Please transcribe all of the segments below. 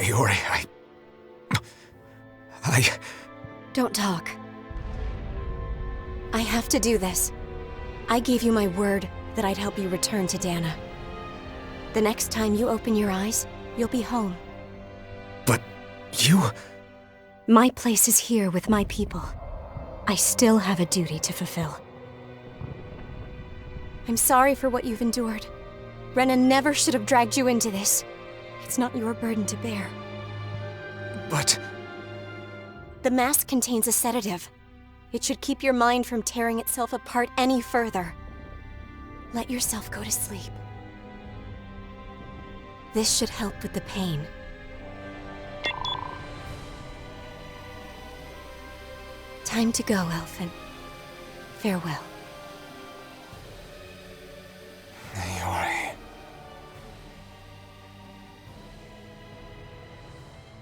Naori, I... Don't talk. I have to do this. I gave you my word that I'd help you return to Dana. The next time you open your eyes, you'll be home. But you... My place is here with my people. I still have a duty to fulfill. I'm sorry for what you've endured. Rena never should have dragged you into this. It's not your burden to bear. But... The mask contains a sedative. It should keep your mind from tearing itself apart any further. Let yourself go to sleep. This should help with the pain. Time to go, Elfin. Farewell. Naori...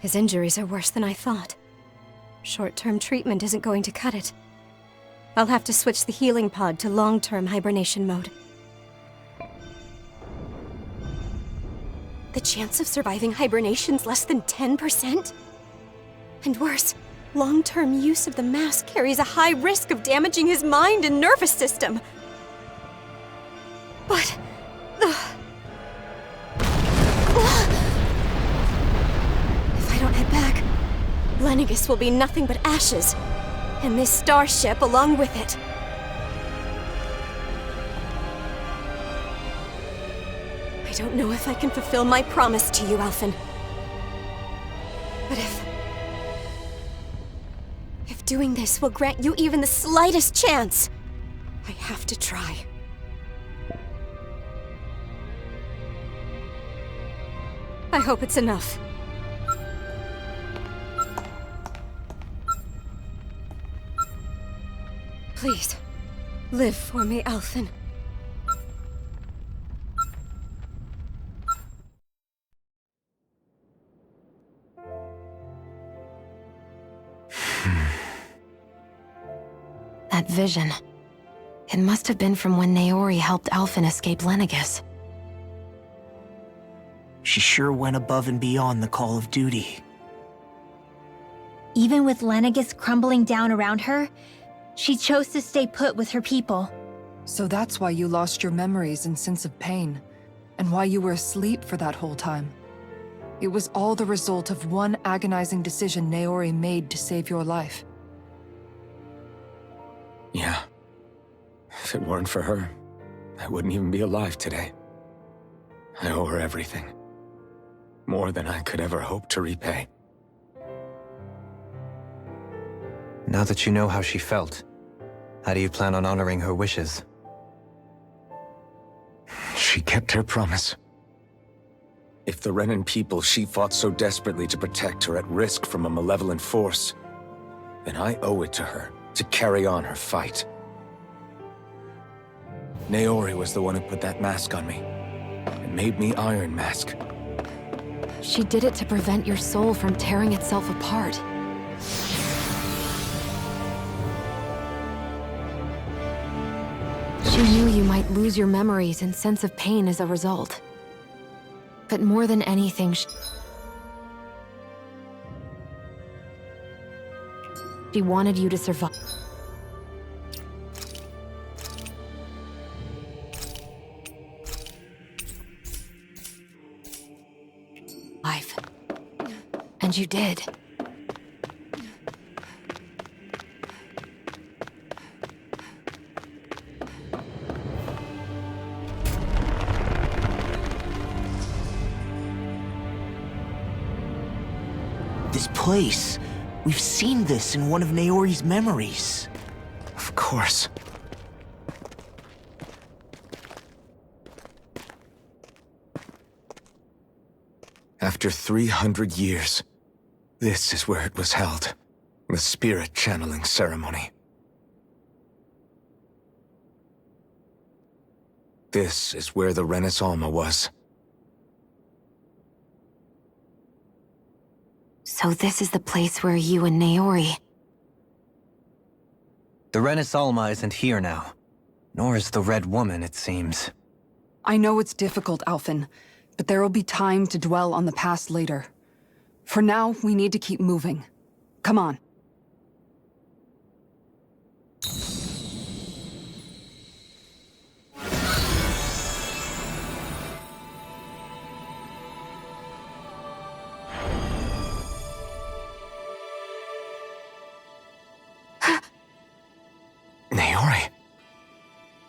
His injuries are worse than I thought. Short-term treatment isn't going to cut it. I'll have to switch the healing pod to long-term hibernation mode. The chance of surviving hibernation's less than 10%? And worse, long-term use of the mask carries a high risk of damaging his mind and nervous system. But... If I don't head back, Lenegis will be nothing but ashes, and this starship along with it. I don't know if I can fulfill my promise to you, Alphen. But if doing this will grant you even the slightest chance, I have to try. I hope it's enough. Please, live for me, Alphen. That vision. It must have been from when Naori helped Alphen escape Lenegis. She sure went above and beyond the call of duty. Even with Lenegis crumbling down around her, she chose to stay put with her people. So that's why you lost your memories and sense of pain, and why you were asleep for that whole time. It was all the result of one agonizing decision Naori made to save your life. Yeah. If it weren't for her, I wouldn't even be alive today. I owe her everything. More than I could ever hope to repay. Now that you know how she felt, how do you plan on honoring her wishes? She kept her promise. If the Renan people she fought so desperately to protect are at risk from a malevolent force, then I owe it to her to carry on her fight. Naori was the one who put that mask on me, and made me Iron Mask. She did it to prevent your soul from tearing itself apart. She knew you might lose your memories and sense of pain as a result. But more than anything, she wanted you to survive. And you did. This place. We've seen this in one of Naori's memories. Of course. After 300 years, this is where it was held. The spirit channeling ceremony. This is where the Renis Alma was. So this is the place where you and Naori... The Renis Alma isn't here now. Nor is the Red Woman, it seems. I know it's difficult, Alphen, but there will be time to dwell on the past later. For now, we need to keep moving. Come on. Naori.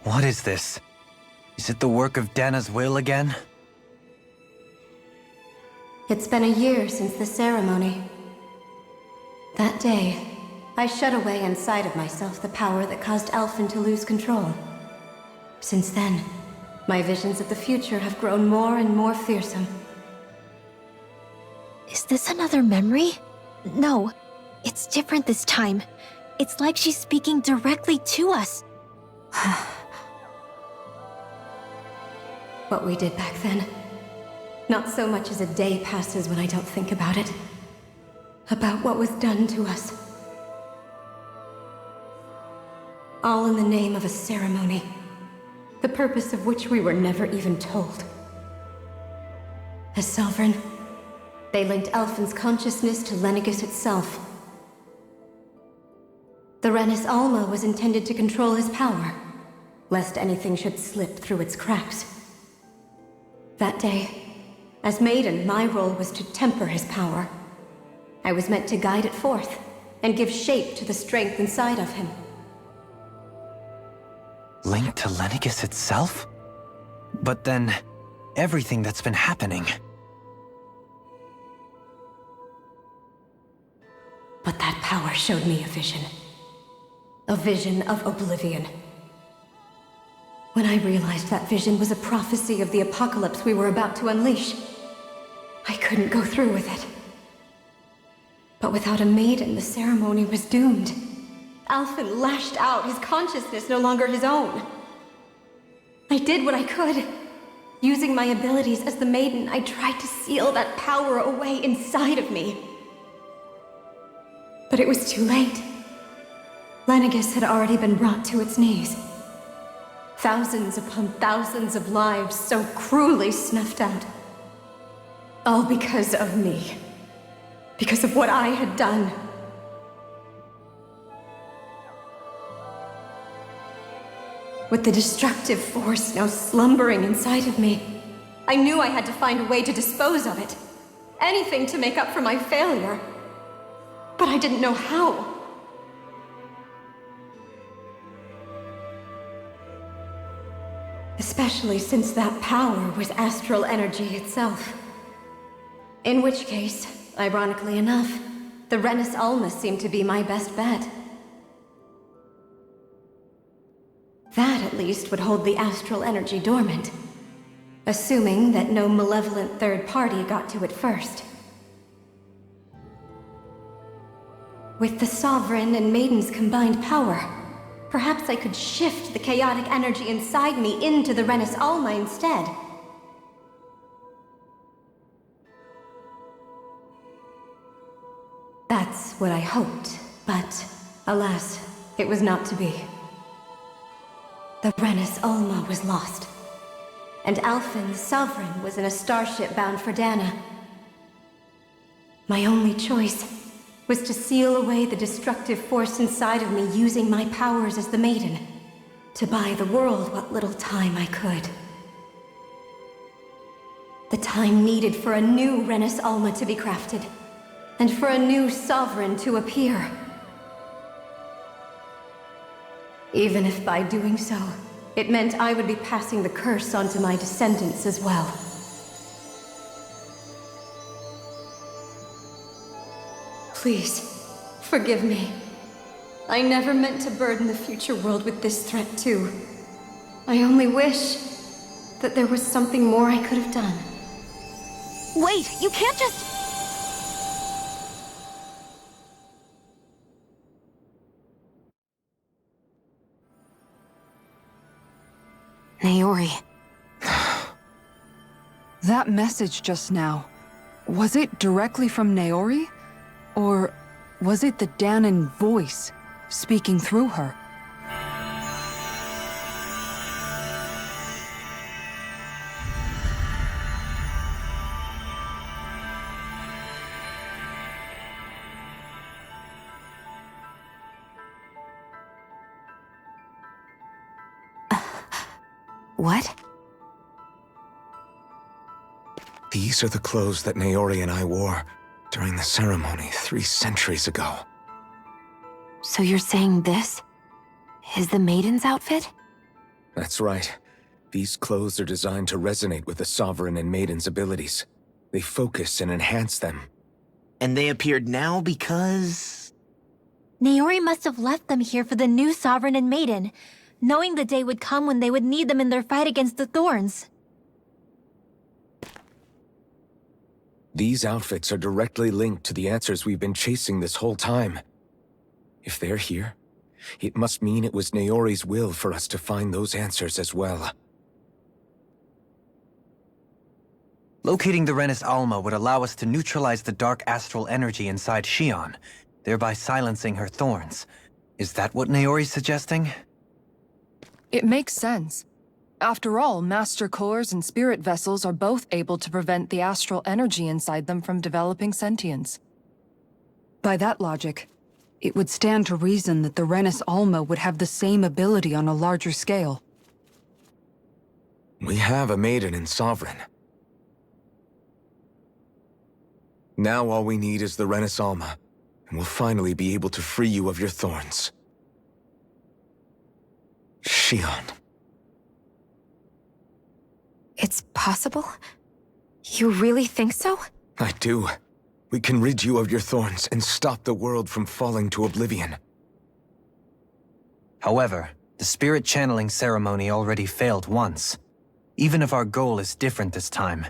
What is this? Is it the work of Dana's will again? It's been a year since the ceremony. That day, I shut away inside of myself the power that caused Alphen to lose control. Since then, my visions of the future have grown more and more fearsome. Is this another memory? No, it's different this time. It's like she's speaking directly to us. What we did back then. Not so much as a day passes when I don't think about it. About what was done to us. All in the name of a ceremony. The purpose of which we were never even told. As Sovereign, they linked Alphen's consciousness to Lenegis itself. The Renis Alma was intended to control his power, lest anything should slip through its cracks. That day, as Maiden, my role was to temper his power. I was meant to guide it forth, and give shape to the strength inside of him. Linked to Lenegis itself? But then, everything that's been happening. But that power showed me a vision. A vision of oblivion. When I realized that vision was a prophecy of the apocalypse we were about to unleash, I couldn't go through with it. But without a maiden, the ceremony was doomed. Alphen lashed out, his consciousness no longer his own. I did what I could. Using my abilities as the maiden, I tried to seal that power away inside of me. But it was too late. Lenegis had already been brought to its knees. Thousands upon thousands of lives so cruelly snuffed out. All because of me. Because of what I had done. With the destructive force now slumbering inside of me, I knew I had to find a way to dispose of it. Anything to make up for my failure. But I didn't know how. Especially since that power was astral energy itself. In which case, ironically enough, the Renis Alma seemed to be my best bet. That, at least, would hold the astral energy dormant. Assuming that no malevolent third party got to it first. With the Sovereign and Maiden's combined power, perhaps I could shift the chaotic energy inside me into the Renis Alma instead. That's what I hoped, but alas, it was not to be. The Renis Alma was lost, and Alphen, the Sovereign, was in a starship bound for Dana. My only choice was to seal away the destructive force inside of me using my powers as the Maiden, to buy the world what little time I could. The time needed for a new Renis Alma to be crafted, and for a new Sovereign to appear. Even if by doing so, it meant I would be passing the curse onto my descendants as well. Please, forgive me. I never meant to burden the future world with this threat too. I only wish that there was something more I could have done. Wait, you can't just... Naori. That message just now, was it directly from Naori? Or was it the Danan voice speaking through her? What? These are the clothes that Naori and I wore during the ceremony 3 centuries ago. So you're saying this is the Maiden's outfit? That's right. These clothes are designed to resonate with the Sovereign and Maiden's abilities. They focus and enhance them. And they appeared now because... Naori must have left them here for the new Sovereign and Maiden, knowing the day would come when they would need them in their fight against the Thorns. These outfits are directly linked to the answers we've been chasing this whole time. If they're here, it must mean it was Naori's will for us to find those answers as well. Locating the Renis Alma would allow us to neutralize the dark astral energy inside Xion, thereby silencing her thorns. Is that what Naori's suggesting? It makes sense. After all, Master Cores and Spirit Vessels are both able to prevent the astral energy inside them from developing sentience. By that logic, it would stand to reason that the Renis Alma would have the same ability on a larger scale. We have a Maiden and Sovereign. Now all we need is the Renis Alma, and we'll finally be able to free you of your thorns. Xion. It's possible? You really think so? I do. We can rid you of your thorns and stop the world from falling to oblivion. However, the spirit channeling ceremony already failed once. Even if our goal is different this time,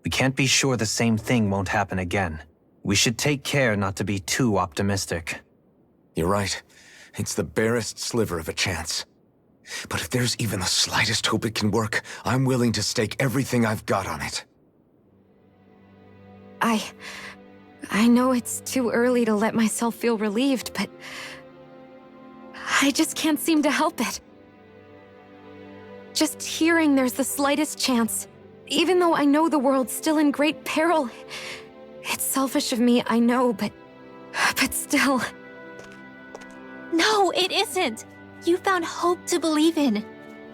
we can't be sure the same thing won't happen again. We should take care not to be too optimistic. You're right. It's the barest sliver of a chance. But if there's even the slightest hope it can work, I'm willing to stake everything I've got on it. I know it's too early to let myself feel relieved, but I just can't seem to help it. Just hearing there's the slightest chance, even though I know the world's still in great peril. It's selfish of me, I know, but still. No, it isn't! You found hope to believe in.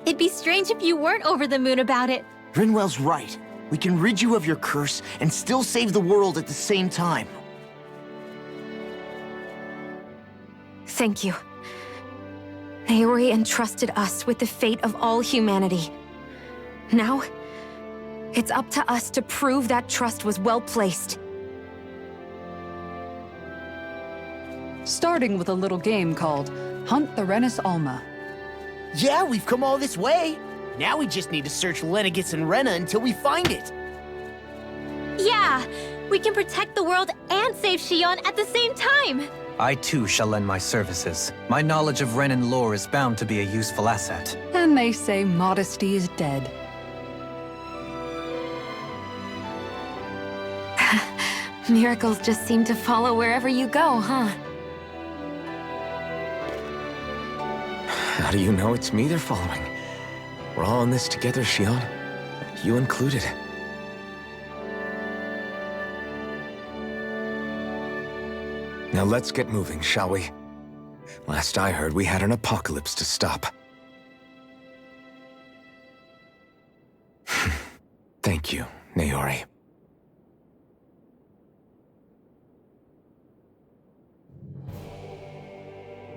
It'd be strange if you weren't over the moon about it. Rinwell's right. We can rid you of your curse and still save the world at the same time. Thank you. Naori entrusted us with the fate of all humanity. Now, it's up to us to prove that trust was well placed. Starting with a little game called Hunt the Renis Alma. Yeah, we've come all this way. Now we just need to search Lenegis and Rena until we find it. Yeah! We can protect the world and save Xion at the same time! I too shall lend my services. My knowledge of Renan lore is bound to be a useful asset. And they say modesty is dead. Miracles just seem to follow wherever you go, huh? How do you know it's me they're following? We're all in this together, Xion. You included. Now let's get moving, shall we? Last I heard, we had an apocalypse to stop. Thank you, Naori.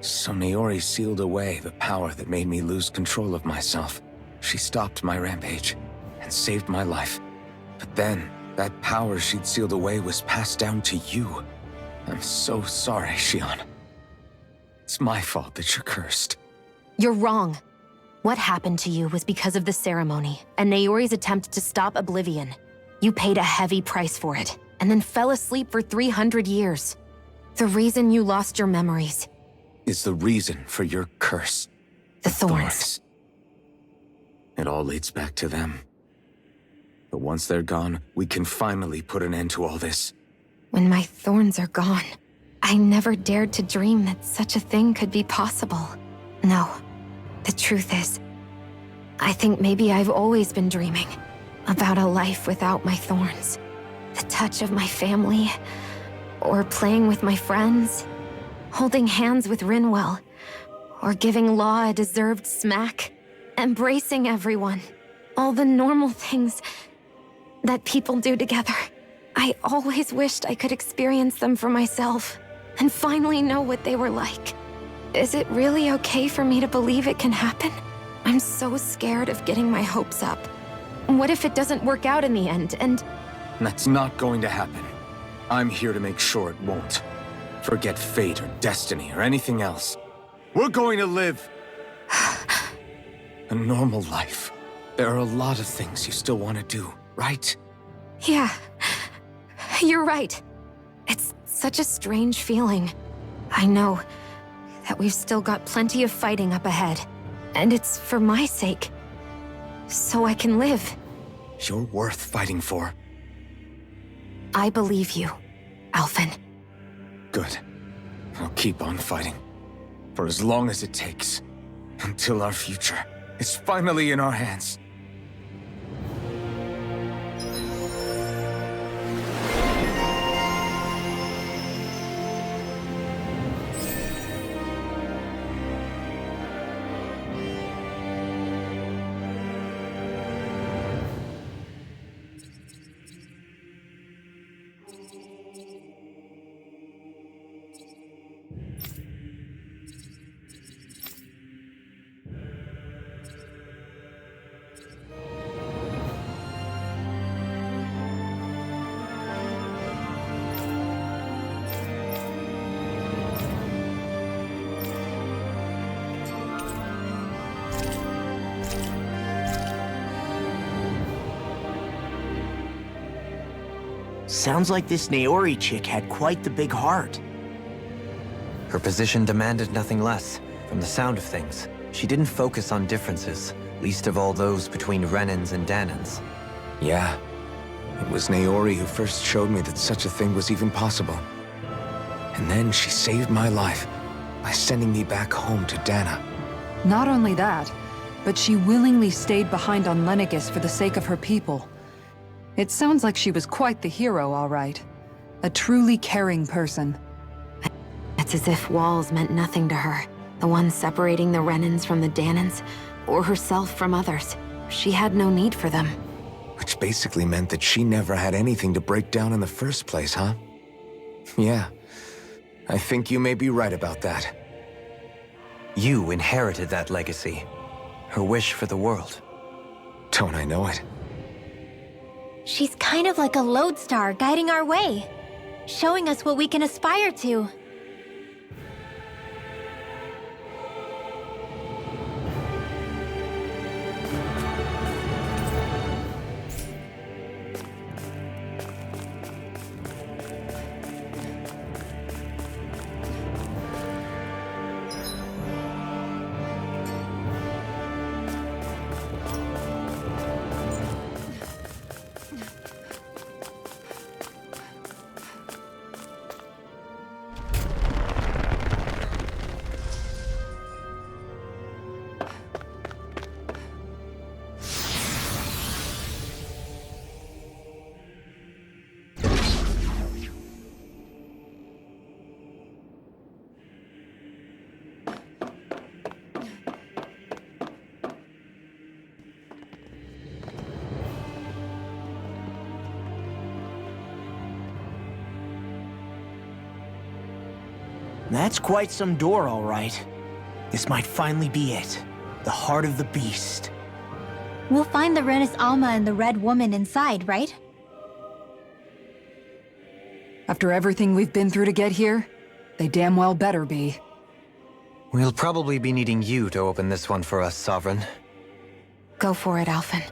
So Naori sealed away the power that made me lose control of myself. She stopped my rampage and saved my life. But then, that power she'd sealed away was passed down to you. I'm so sorry, Xion. It's my fault that you're cursed. You're wrong. What happened to you was because of the ceremony and Naori's attempt to stop Oblivion. You paid a heavy price for it, and then fell asleep for 300 years. The reason you lost your memories Is the reason for your curse. the thorns. It all leads back to them. But once they're gone, we can finally put an end to all this. When my thorns are gone, I never dared to dream that such a thing could be possible. No, the truth is, I think maybe I've always been dreaming about a life without my thorns. The touch of my family, or playing with my friends, holding hands with Rinwell, or giving Law a deserved smack. embracing everyone. All the normal things that people do together. I always wished I could experience them for myself and finally know what they were like. Is it really okay for me to believe it can happen? I'm so scared of getting my hopes up. What if it doesn't work out in the end, and... That's not going to happen. I'm here to make sure it won't. Forget fate or destiny or anything else. We're going to live a normal life. There are a lot of things you still want to do, right? Yeah, you're right. It's such a strange feeling. I know that we've still got plenty of fighting up ahead. And it's for my sake. So I can live. You're worth fighting for. I believe you, Alphen. Good. I'll keep on fighting. For as long as it takes. Until our future is finally in our hands. Sounds like this Naori chick had quite the big heart. Her position demanded nothing less. From the sound of things, she didn't focus on differences, least of all those between Renans and Danans. Yeah. It was Naori who first showed me that such a thing was even possible. And then she saved my life by sending me back home to Dana. Not only that, but she willingly stayed behind on Lenegis for the sake of her people. It sounds like she was quite the hero, all right. A truly caring person. It's as if walls meant nothing to her. The ones separating the Renans from the Danans, or herself from others. She had no need for them. Which basically meant that she never had anything to break down in the first place, huh? Yeah. I think you may be right about that. You inherited that legacy. Her wish for the world. Don't I know it? She's kind of like a lodestar guiding our way, showing us what we can aspire to. That's quite some door, all right. This might finally be it. The heart of the beast. We'll find the Renis Alma and the Red Woman inside, right? After everything we've been through to get here, they damn well better be. We'll probably be needing you to open this one for us, Sovereign. Go for it, Alphen.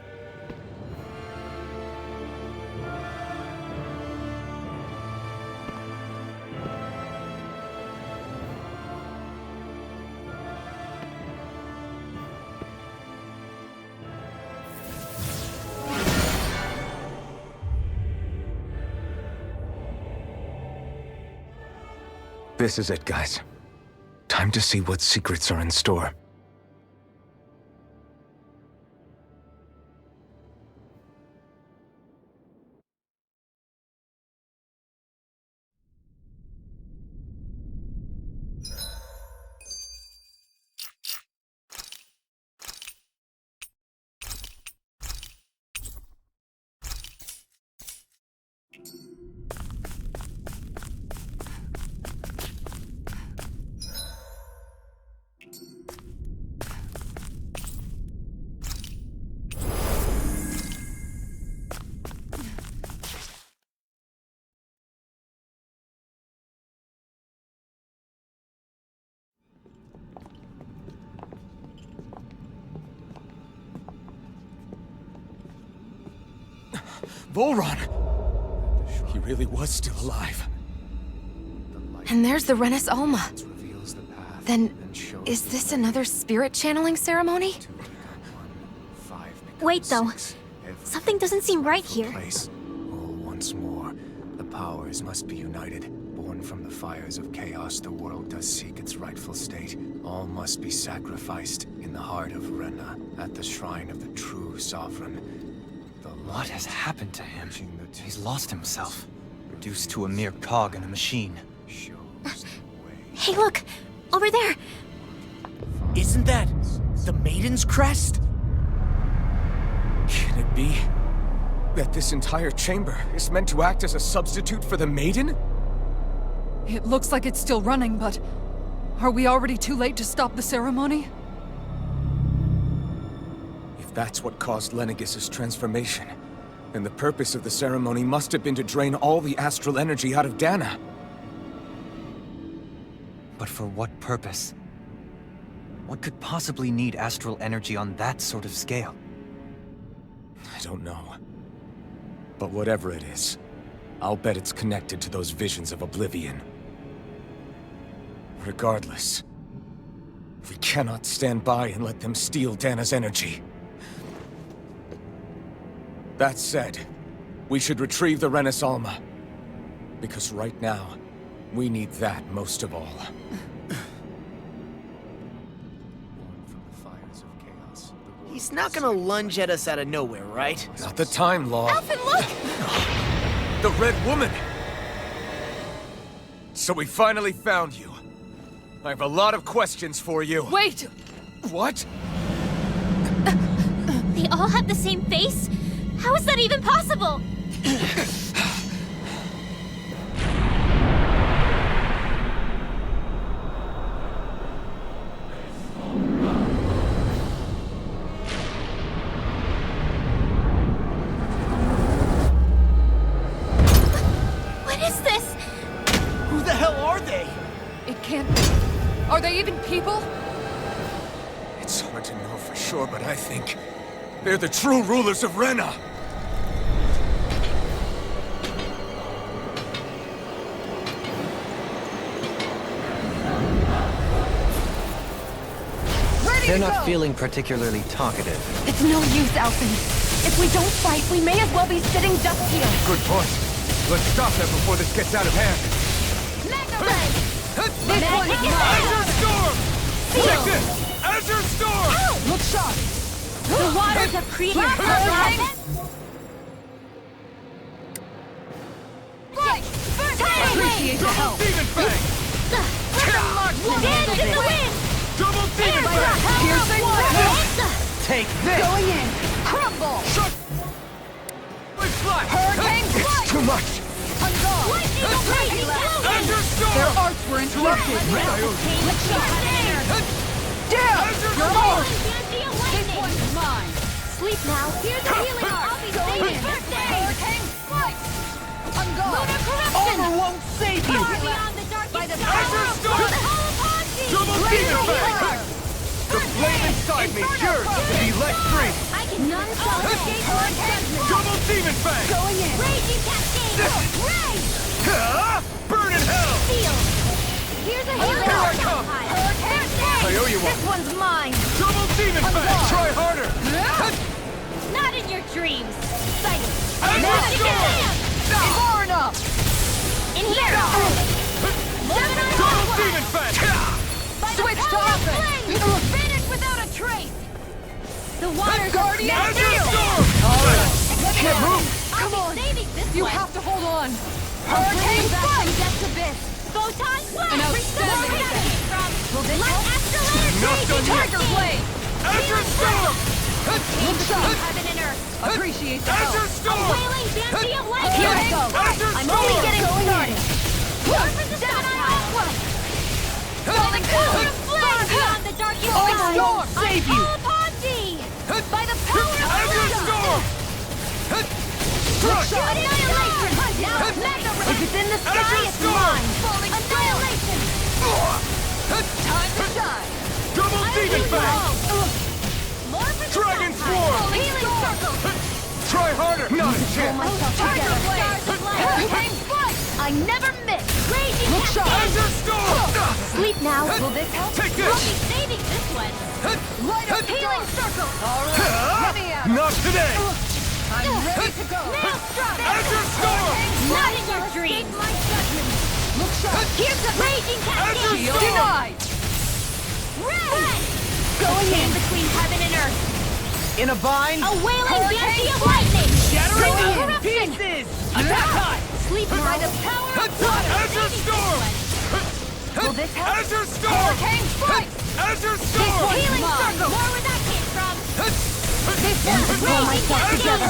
This is it, guys. Time to see what secrets are in store. Volron! He really was still alive. And there's the Renis Alma. Then, is this another spirit channeling ceremony? Wait, though. Something doesn't seem right here. All once more, the powers must be united. Born from the fires of chaos, the world does seek its rightful state. All must be sacrificed in the heart of Rena, at the shrine of the true sovereign. What has happened to him? He's lost himself, reduced to a mere cog in a machine. Hey, look! Over there! Isn't that the Maiden's crest? Can it be that this entire chamber is meant to act as a substitute for the Maiden? It looks like it's still running, but... Are we already too late to stop the ceremony? If that's what caused Lenegis' transformation, then the purpose of the ceremony must have been to drain all the astral energy out of Dana. But for what purpose? What could possibly need astral energy on that sort of scale? I don't know. But whatever it is, I'll bet it's connected to those visions of oblivion. Regardless, we cannot stand by and let them steal Dana's energy. That said, we should retrieve the Renis Alma. Because right now, we need that most of all. He's not gonna lunge at us out of nowhere, right? Not the time, Law. Alphen, look! The Red Woman! So we finally found you. I have a lot of questions for you. Wait! What? They all have the same face? How is that even possible? What is this? Who the hell are they? It can't be. Are they even people? It's hard to know for sure, but I think they're the true rulers of Rena. They're not feeling particularly talkative. It's no use, Alphen. If we don't fight, we may as well be sitting ducks here. Good point. Let's stop them before this gets out of hand. Azure Storm! Take this! Azure Storm! Look sharp! The waters have created a Appreciate the help! Demon Fang! Dance in the wind! Double Demon Fang! Piercing Take this! Going in! Crumble! Shut! Let's fly! Hurricane It's strike! too much! Azure Storm! Their arts were interrupted! Down! You're off! This one's mine! Sleep now. Here's a healing art. I'll be saving. Hurricane strike! On guard! Lunar corruption. Armor won't save you! Far beyond the darkest sky. Azure Storm! To the Hollow Ponzi. Double Demon Fang! The flame inside me yearns to be let free! I can none shall escape your judgment. Double Demon Fang! Going in! Raging cascade. Rage. Burn in hell! Steel. Here's a healing Here I art. come. Hurricane. I owe you one. This one's mine. Double Demon Fang! Try harder! Not in your dreams. Sight. Azure Storm! Far enough! In here. Double Demon Fang! Switch to offense! Finish without a trace. The waters Guardian of Steel! Can't move! Come on! saving this You one. have to hold on! Hurricane Hurricane strike! Depths abyss. Photon blast. An outstanding From light astral energy. Not done yet. Tiger Blade! Azure Storm! Look sharp! Heaven and earth. Appreciate the Azure help! Storm! Wailing Banshee of light. Here we go! Azure I'm only Storm! getting started. Run for the Falling Power down! of flame beyond the darkest Falling sky. storm! Save you. By the power of Azure Rena. Storm! Crush. Annihilation. Now Mega Ray. If it's in the sky, Azure it's Storm. mine. Annihilation. Time to shine! Double Demon Fang! More for the Dragon downside. Swarm. Healing circle. Try harder! Not a chance! Tiger Blade! Hurricane Strike! I never miss! Raging Look sharp! Azure Storm! Sleep now. Will this help? Take We'll this! be saving this one. Light up the Healing dark! circle. All right, let me out! Not today! I'm ready to go! Maelstrom! Azure Storm! Not in your dreams. My judgment. Look sharp! Here's the raging cascade. Shield denied! Red! Going Chain in! between heaven and earth. In a bind. A wailing banshee of lightning. Shattering Going in corruption. pieces. Attack time. Sleep by the power of water. Azure Storm! Will this help? Azure Storm! Hurricane Strike! Azure Storm! Healing mine. circle. More where that came from. This one's Raging cascade.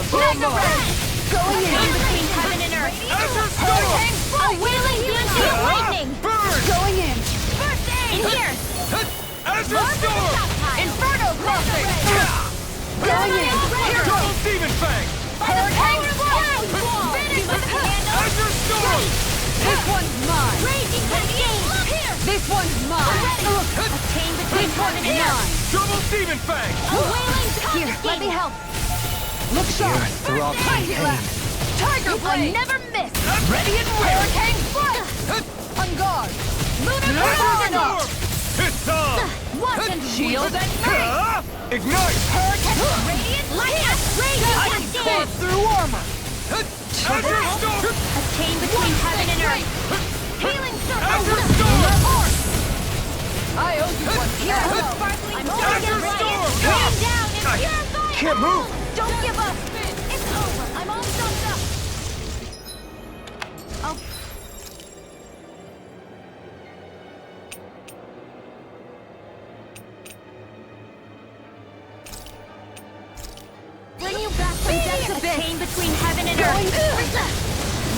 Mega Red! Going Chain in! between heaven and earth. Azure Storm! Hurricane A Strike! wailing banshee of lightning. Burn! Going in! First aid. In here. Azure Storm! Inferno Crossing! Going in! Double Demon Fang! Hurricane Strike! Finish with the handle. Azure Storm! This one's mine! Raging cascade. Here. This one's mine! A chain between heaven and earth. Double Demon Fang! A wailing Here, let me help! Look You're sharp! throbbing Tiger pain. Blast! Tiger I Blade! never miss. Ready and ready! Hurricane Strike! On guard! Lunar Azure Tornado. Storm! It's on! Watch and Shield and Ignite! Hurricane. Radiant light. Raging cascade. Carve through armor! Azure Storm! A chain between heaven and earth. Healing circle. Azure Storm! I owe you one! Sparkling Azure Azure Storm. Rain down and purify. Can't move! Don't give up. It's over. I'm all jumped up. I'll bring you back from death's abyss. A chain between heaven and earth.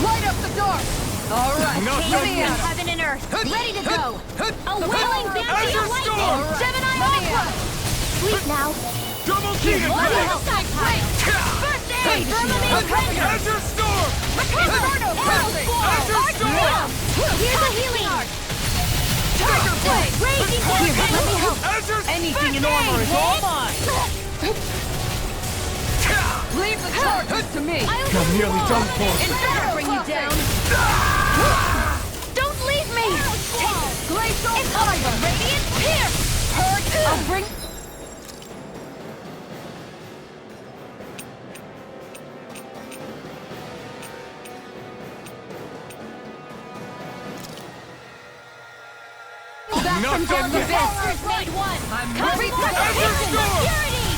Light up the dark! All right, Not Chain let between me out! heaven and earth. Ready to go. A wailing banshee Azure of lightning. Storm. Gemini Let me Ultra. Sleep now. Double Demon One Fang! help. First aid. Firmament render. Azure Storm! Recover. Azure Storm! Here's a healing art. Tiger Blade! Raging Here, let me cascade. help! Azure Anything in armor is all mine. Leave the charges to me! I'm nearly done for. Inferno bring you down! Don't leave me. Glacial It's Tiger! over. Radiant pierce. Hurricane! I'll bring... Back Not from done dark yet. abyss! First made one. I'm Come ready from to the Azure vision of Storm. purity.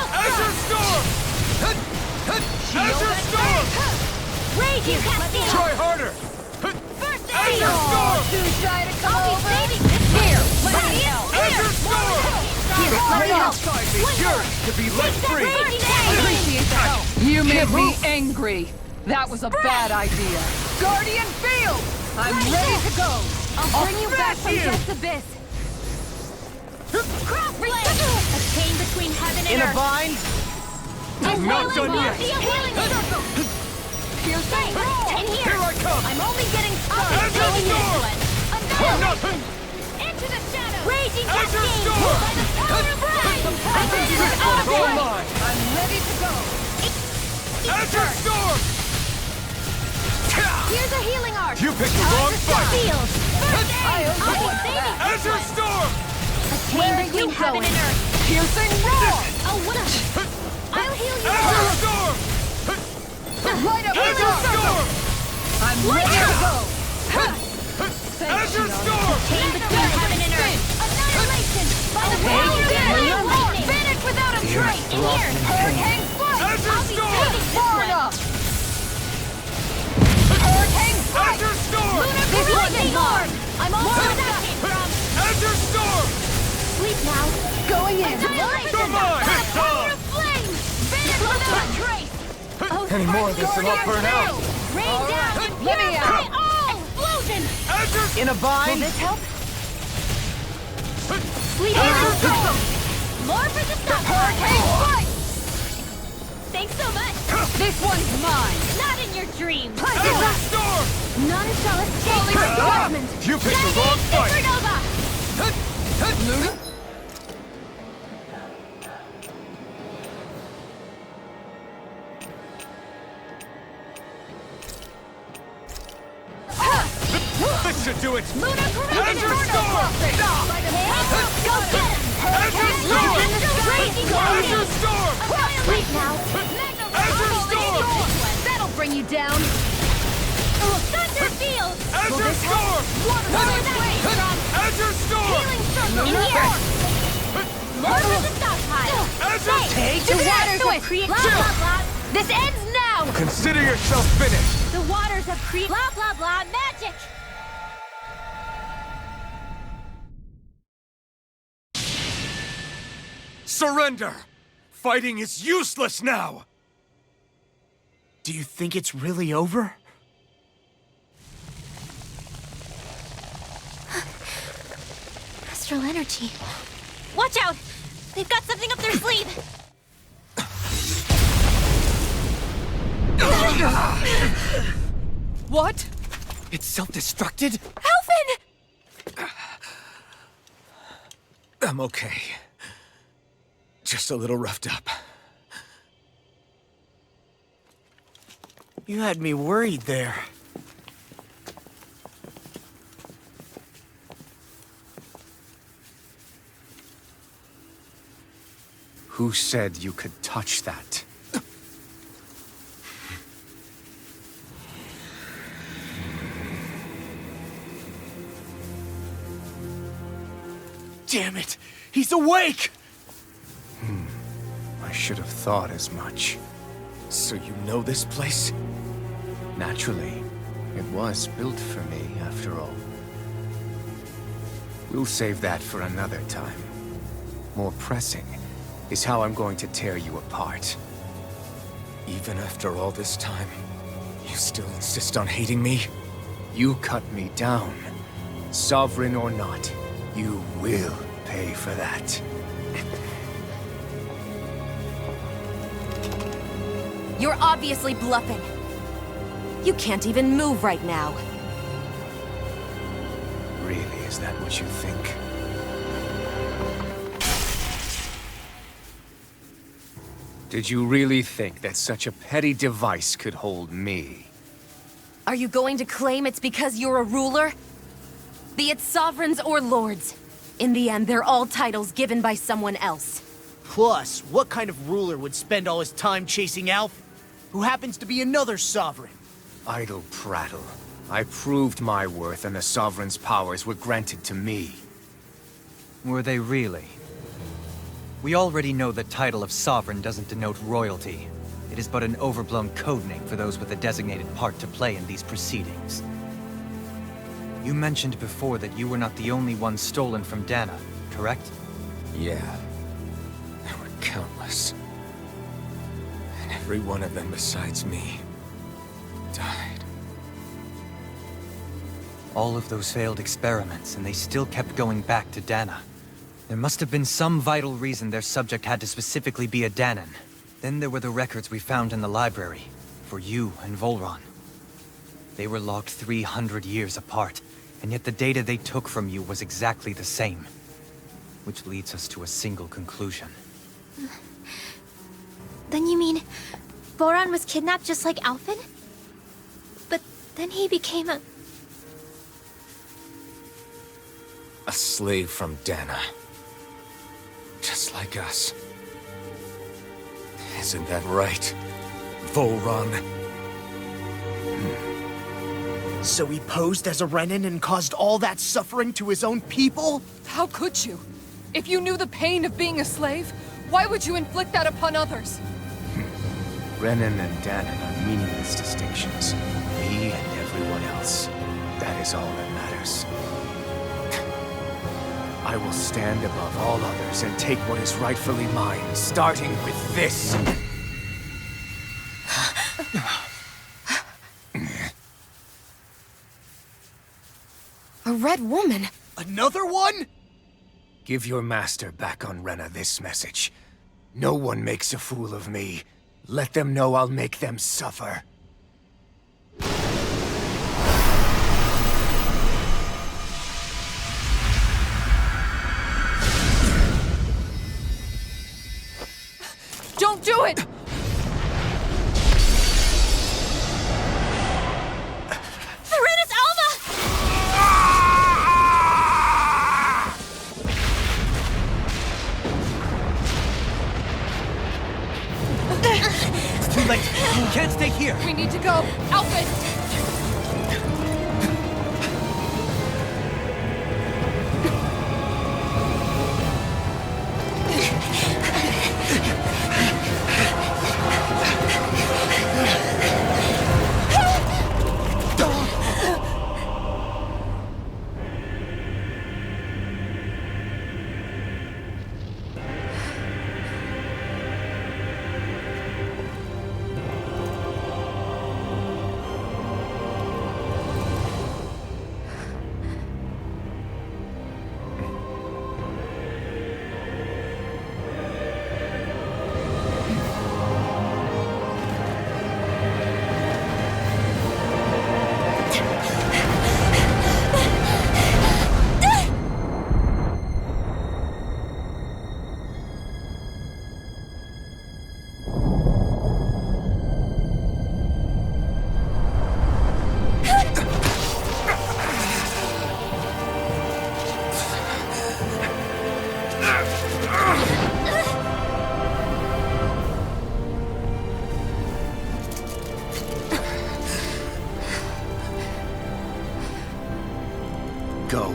Azure Storm! Azure Storm! Raging cascade. Try harder! First aid. Azure Storm! Too shy to come I'll be over! saving this one. Here, let me Radiant help! Azure Storm! Here, let me help! Outside me, yours to be let free! Raging cascade. Appreciate the help! You made me angry! That was a bad idea! Guardian Field! I'm ready to go! I'll bring you back from smash you. death's abyss! Crossblade. A chain between heaven and In a earth. bind. I'm not done yet. Healing circle. Piercing roll! In here. Here I come! I'm only getting started. Azure Going this Storm. one. For nothing! Into the shadows. Raging Azure cascade. Storm. By the power of Rise. I can do it All all. mine! I'm ready to go! Azure Storm! Here's a healing art. You picked the wrong fight! Field. First aid. I owe you I'll be one for saving that. this Azure one. Storm! A chain Where are between you heaven going? and earth. Piercing roll! Oh, what a... I'll heal you. Azure Storm! Light up the Azure dark! Storm! I'm ready to go! Azure Storm! Chain between heaven and earth. Annihilation. By the power of lightning. Finish without a You're trace! In here. Hurricane Strike! Azure I'll be Storm! saving this Far one. enough! Hurricane Strike! Azure Storm! This one's Lightning mine! orb. I'm all where that came from. Azure Storm! Sleep now. Going in! Annihilation. Come on! By the It's power on! of flames. Finish without a trace. Any more of this and I'll burn out! Rain All down right, and let me purify out. all. Explosion. Azure In a bind. help? Sleep now. More for the stop. Hurricane Strike! Thanks so much. This one's mine! Not in your dreams. Azure Storm! None shall escape your judgment. You picked the wrong fight! Supernova. should do it! Luna Corruption! Azure Storm! Go get him! Azure Storm! Azure Raging Storm! Annihilate now! Azure Storm! That'll bring you down! Thunder Field! Azure Storm! Azure Storm! Healing Circle! In here! Lord of the Stockpile! Azure Take the waters of creation! Blah, blah, blah! This ends now! Consider yourself finished! The waters of creation! Blah, blah, blah! Magic! Surrender! Fighting is useless now! Do you think it's really over? Astral energy. Watch out! They've got something up their sleeve! What? It's self-destructed? Alphen! I'm okay. Just a little roughed up. You had me worried there. Who said you could touch that? Damn it! He's awake! I should have thought as much. So you know this place? Naturally, it was built for me, after all. We'll save that for another time. More pressing is how I'm going to tear you apart. Even after all this time, you still insist on hating me? You cut me down. Sovereign or not, you will pay for that. You're obviously bluffing. You can't even move right now. Really, is that what you think? Did you really think that such a petty device could hold me? Are you going to claim it's because you're a ruler? Be it sovereigns or lords. In the end, they're all titles given by someone else. Plus, what kind of ruler would spend all his time chasing Alphen, who happens to be another sovereign? Idle prattle. I proved my worth and the Sovereign's powers were granted to me. Were they really? We already know the title of Sovereign doesn't denote royalty. It is but an overblown codename for those with a designated part to play in these proceedings. You mentioned before that you were not the only one stolen from Dana, correct? Yeah. There were countless. And every one of them besides me died. All of those failed experiments, and they still kept going back to Dana. There must have been some vital reason their subject had to specifically be a Danan. Then there were the records we found in the library, for you and Volron. They were logged 300 years apart, and yet the data they took from you was exactly the same. Which leads us to a single conclusion. Then you mean Voron was kidnapped just like Alphen? But then he became a slave from Dana. Just like us. Isn't that right, Volron? So he posed as a Renan and caused all that suffering to his own people? How could you? If you knew the pain of being a slave, why would you inflict that upon others? Renan and Danan are meaningless distinctions. Me and everyone else. That is all that matters. I will stand above all others and take what is rightfully mine, starting with this. A red woman? Another one? Give your master back on Rena this message. No one makes a fool of me. Let them know I'll make them suffer. Don't do it! Serenus Alva! It's too late. We can't stay here. We need to go. Alfred! Go.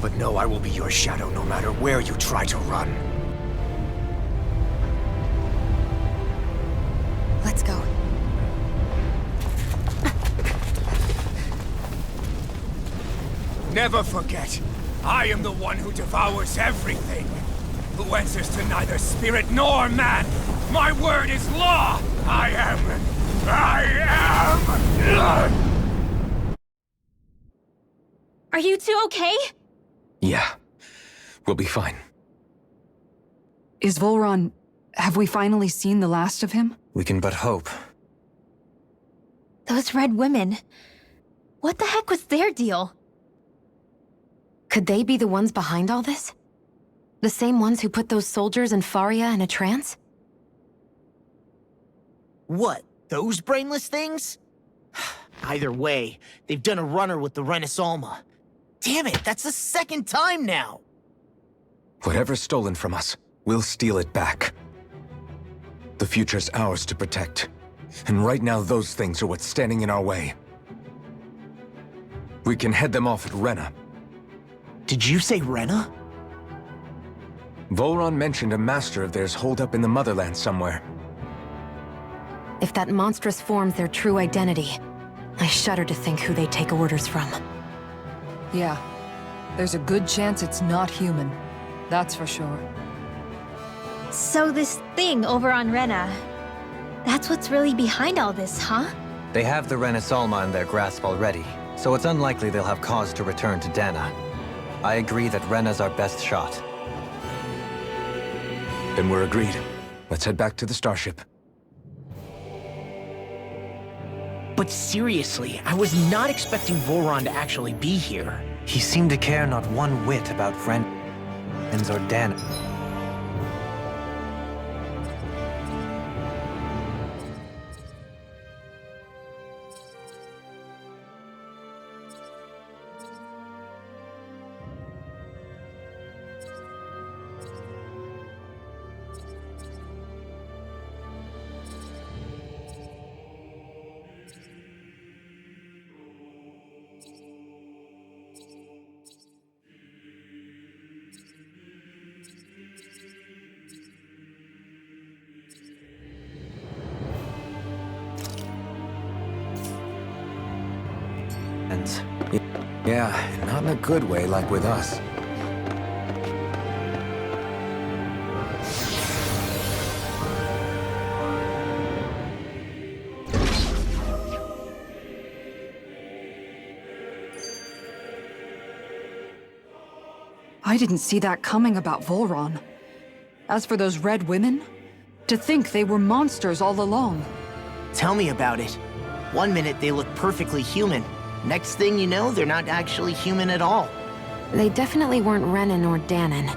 But know I will be your shadow no matter where you try to run. Let's go. Never forget, I am the one who devours everything. Who answers to neither spirit nor man. My word is law! I am... Are you two okay? Yeah. We'll be fine. Is Volron... Have we finally seen the last of him? We can but hope. Those red women. What the heck was their deal? Could they be the ones behind all this? The same ones who put those soldiers in Faria in a trance? What? Those brainless things? Either way, they've done a runner with the Renaissalma. Damn it, that's the second time now! Whatever's stolen from us, we'll steal it back. The future's ours to protect. And right now those things are what's standing in our way. We can head them off at Rena. Did you say Rena? Volron mentioned a master of theirs holed up in the Motherland somewhere. If that monstrous form's their true identity, I shudder to think who they take orders from. Yeah. There's a good chance it's not human. That's for sure. So this thing over on Rena, that's what's really behind all this, huh? They have the Renaissalma in their grasp already, so it's unlikely they'll have cause to return to Dana. I agree that Rena's our best shot. Then we're agreed. Let's head back to the starship. But seriously, I was not expecting Volron to actually be here. He seemed to care not one whit about Ren or Dana. Yeah, not in a good way like with us. I didn't see that coming about Volron. As for those red women, to think they were monsters all along. Tell me about it. One minute they look perfectly human. Next thing you know, they're not actually human at all. They definitely weren't Renan or Danon.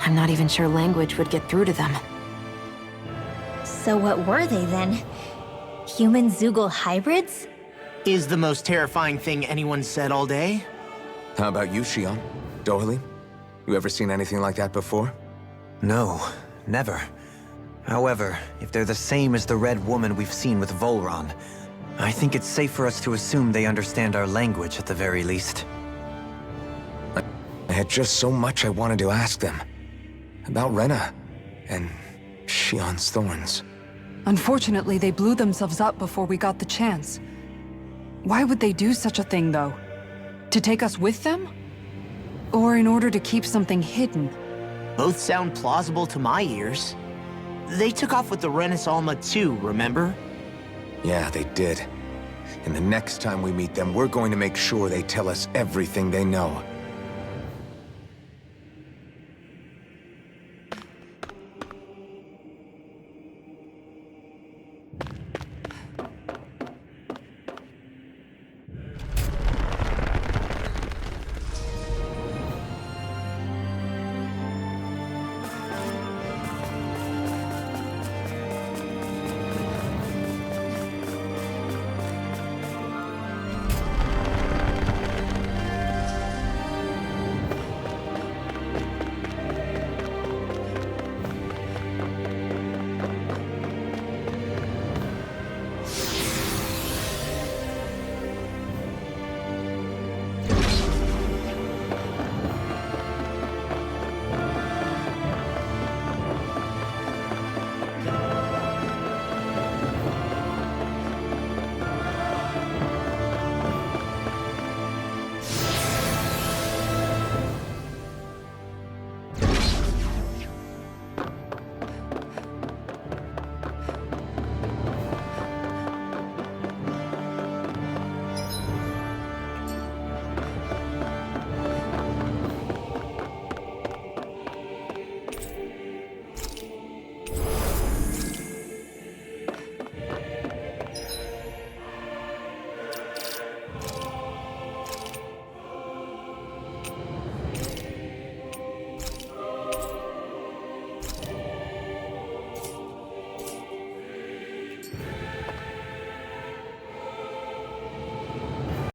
I'm not even sure language would get through to them. So what were they then? Human Zoogle hybrids? Is the most terrifying thing anyone said all day? How about you, Shion? Dohaly? You ever seen anything like that before? No, never. However, if they're the same as the Red Woman we've seen with Volron, I think it's safe for us to assume they understand our language at the very least. I had just so much I wanted to ask them. About Rena, and Shionne's thorns. Unfortunately, they blew themselves up before we got the chance. Why would they do such a thing, though? To take us with them? Or in order to keep something hidden? Both sound plausible to my ears. They took off with the Renis Alma too, remember? Yeah, they did. And the next time we meet them, we're going to make sure they tell us everything they know.